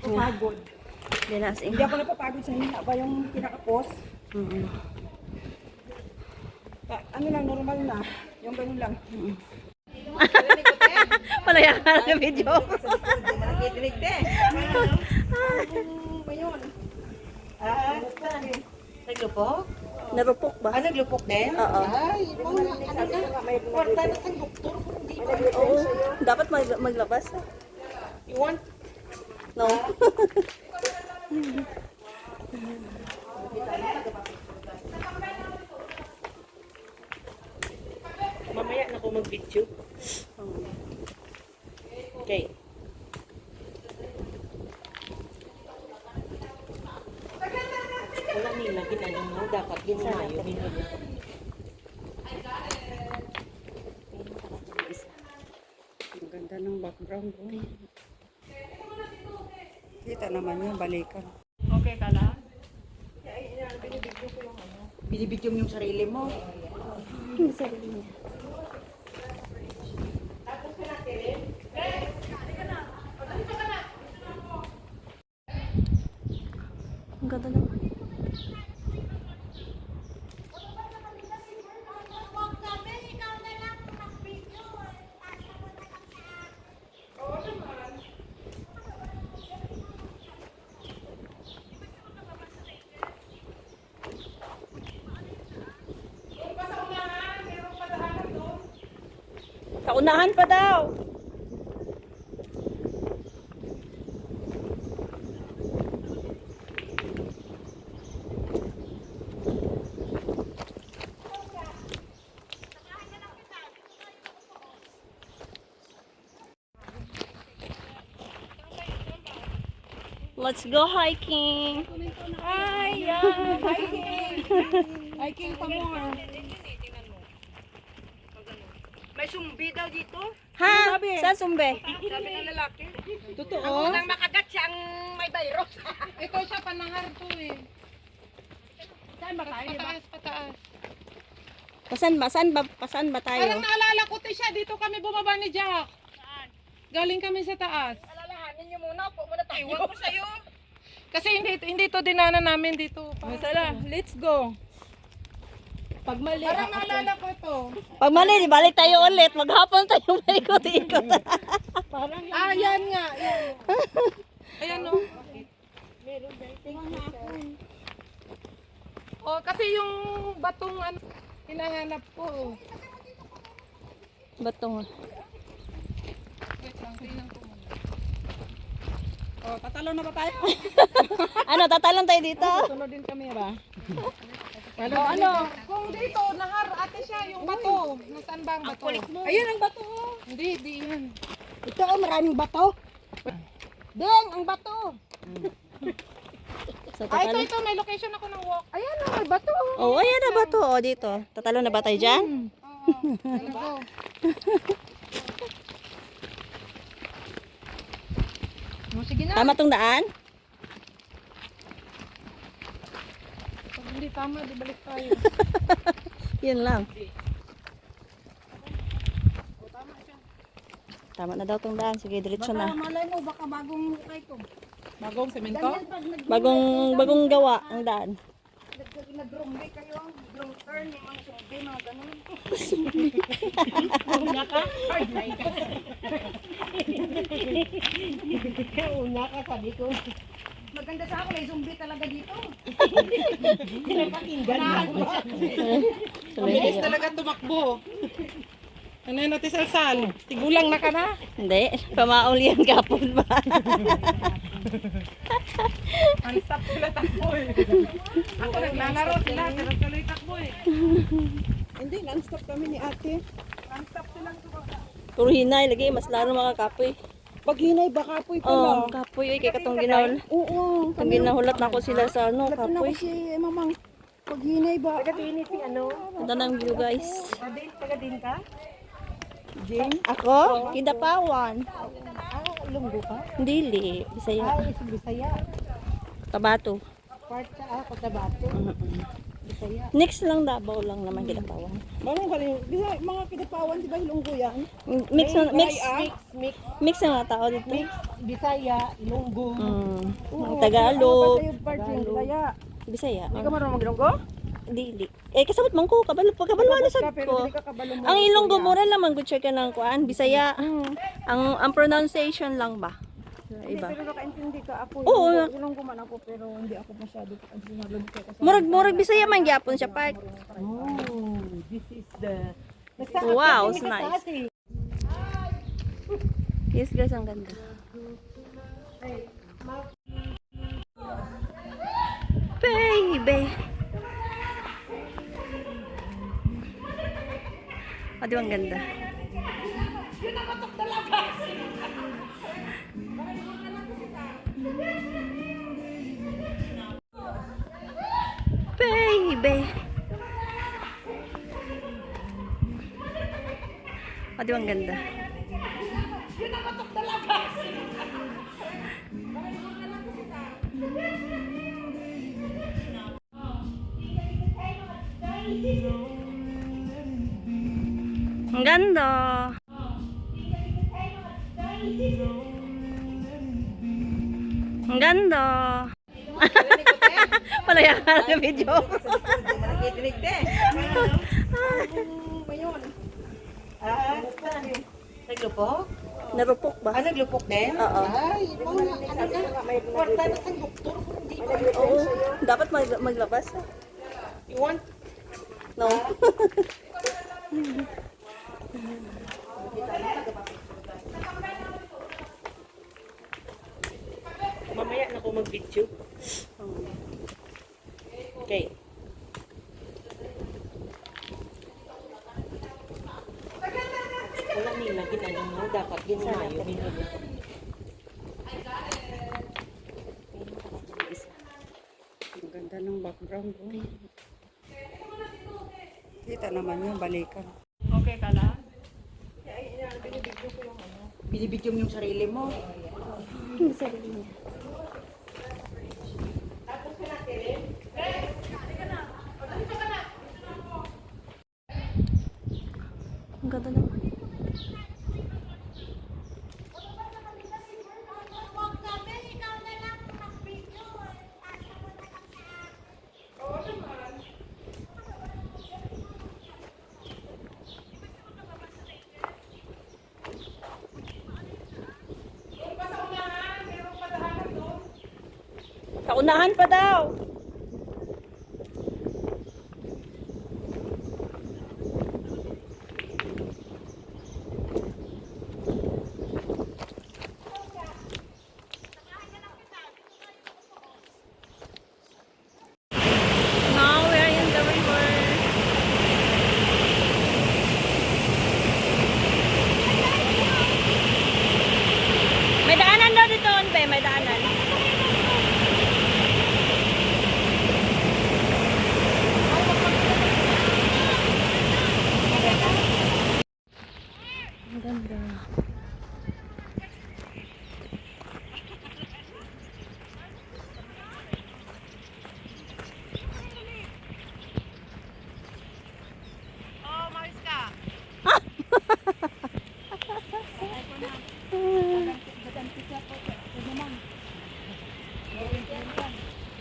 Pagod. Dinasing. Hindi ako napapagod sa hina ba yung pinaka-post. Ano lang, normal na. Yung ganun lang. Palaya ka na video. Malakikinig din. Ngayon. Naglupok? Narupok ba? Naglupok din? Oo. Ay, kwarta na sa doktor. Hindi ba? Oo. Dapat maglabas. You want? No. Mamaya na ako mag-video. Okay. Wala nila ginanong mo. Dapat ginayo. Ang ganda ng background. Kita naman yung balikan. Okay ka lang? Binibidyo mo yung sarili mo. Yung sarili niya. Ang ganda naman. Kaunahan pa daw. Let's go hiking. Ay, yan. Hiking. Hiking pa more. May sumbi daw dito. Ha? Saan sumbe? Sabi ng lalaki. Totoo? Ang unang makagat siya ang may virus. Ikaw siya panangar to eh. Saan ba tayo? Pataas, pataas. Pasan ba tayo? Parang naalala ko siya, dito kami bumaba ni Jack. Galing kami sa taas. Alalahanin niyo muna. Upo muna tayo. Iwan ko sa'yo. Kasi hindi to dinaanan namin dito. Masala, let's go. Pag mali, Parang naalala ko ito. Pag mali, balik tayo ulit. Maghapon tayo maikot-ikot. parang Yan nga. Yan. Ayan o. Oh, kasi yung batong hinahanap ko. Bato nga. Wait lang, tingnan ko muna. Oh, tatalo na ba tayo? Ano, tatalon tayo dito? Sunod din kami ba? Kung dito, nahar ate siya, yung bato. Nasaan ba ang bato? Ayun ang bato. Hindi, di yan. Ito maraming bato. Deng, ang bato. So, Ay, tatalon. ito, may location ako ng walk. Ayan o, may bato. Oh, ayan na bato. Oh, dito. Tatalon na ba tayo dyan? Oo, talaga. Sige na. Tama tong daan? Pag hindi tama, di balik tayo. Yun lang. Tama na daw tong daan. Sige, diretso na. Malay mo, baka bagong hukay ko. Bagong semento? Bagong gawa ang daan. Nag-drumbe kayo, drum turn, yung mga sumbi, mga ganun. Una ka? Una ka, sabi ko. Maganda sa ako, may zombie talaga dito. Mabilis talaga tumakbo. Ano yun natin salsal? Tigulang na ka na? Hindi. Pamauli ang gapon ba? Ang stop sila takbo eh. Ako naglalaro sila, pero tuloy takbo eh. Hindi, non-stop kami ni ate. Ang stop silang tumakbo. Puro hinay. Lagi, mas lalo mga kapoy. Pag hinay, baka apoy Oh, pala. kapoy. Ay, kaya katong ginahul. Oo. Itong ginahulat na ako sila sa ano, Latin ako kapoy. si mamang. Pag hinay ba? Taga-tini si ano? Ganda ng view, guys. Taga-din ka? Jing? Ako? Kidapawan. Lunggo ka? Dili. Bisaya. Ay, sa Bisaya. Tabato. Part sa ako sa bato. Next lang Davao lang naman Kidapawan. Marong ka rin. Mga Kidapawan, di ba Ilonggo yan? Mix na mga tao dito. Bisaya, Ilonggo. Mga Tagalog, Bisaya. Bisaya. Hindi ka marunong mag-Ilonggo? Dili. Eh kasabot man ko kabalo na sad ko. Ang Ilonggo mura lamang gud siya kanang kuan Bisaya. Ang pronunciation lang ba? Iba. Pero nakaintindi ka ako. Oo. Ilonggo man ako pero hindi ako masyado sinalog ka kasi. Murag Bisaya man gyapon siya part. Oh, this is the Wow, it's nice. Yes guys, ang ganda. Baby. O, di ba ang ganda? Baby. O, di ba ang ganda? Ang ganda. Ang ganda. Palaya ka na video. Naglupok? Narupok ba? Ah, naglupok din? Oo. Ay, kwarta na sa doktor. Hindi ba? Oo. Dapat maglabas. You want? No. Mamaya na ako mag-video. Okay. Wala nila, ginanong mo. Dapat ginayo. Ang ganda ng background. Kita naman yung balikan. Okay ka lang? Binibidyo mo yung sarili mo. Yung sarili niya. Ang ganda naman. Kaunahan pa daw. Now we are in the river. May daanan daw dito, Onbe. May daanan. Ang ganda.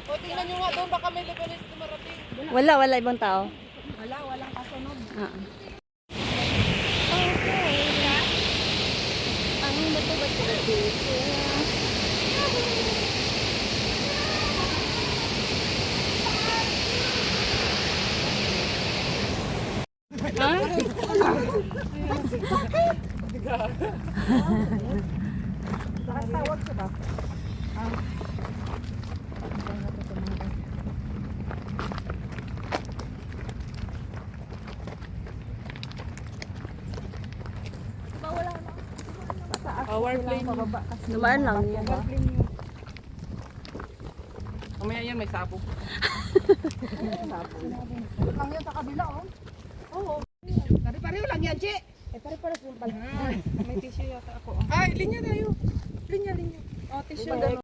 O, tingnan nyo nga doon, baka may lebanese dumarating. Wala ibang tao. Walang kasunod. Ang bato-bato dito. Nakatawag ka ba? Power plane. Dumaan lang yan. Mamaya yan, may sabog. Lang yan sa kabila, oh. Oo. Pare-pareho lang yan, Che. Pare-pares yung pala. May tissue yata ako. Ay, linya tayo. Linya. Oh, tissue.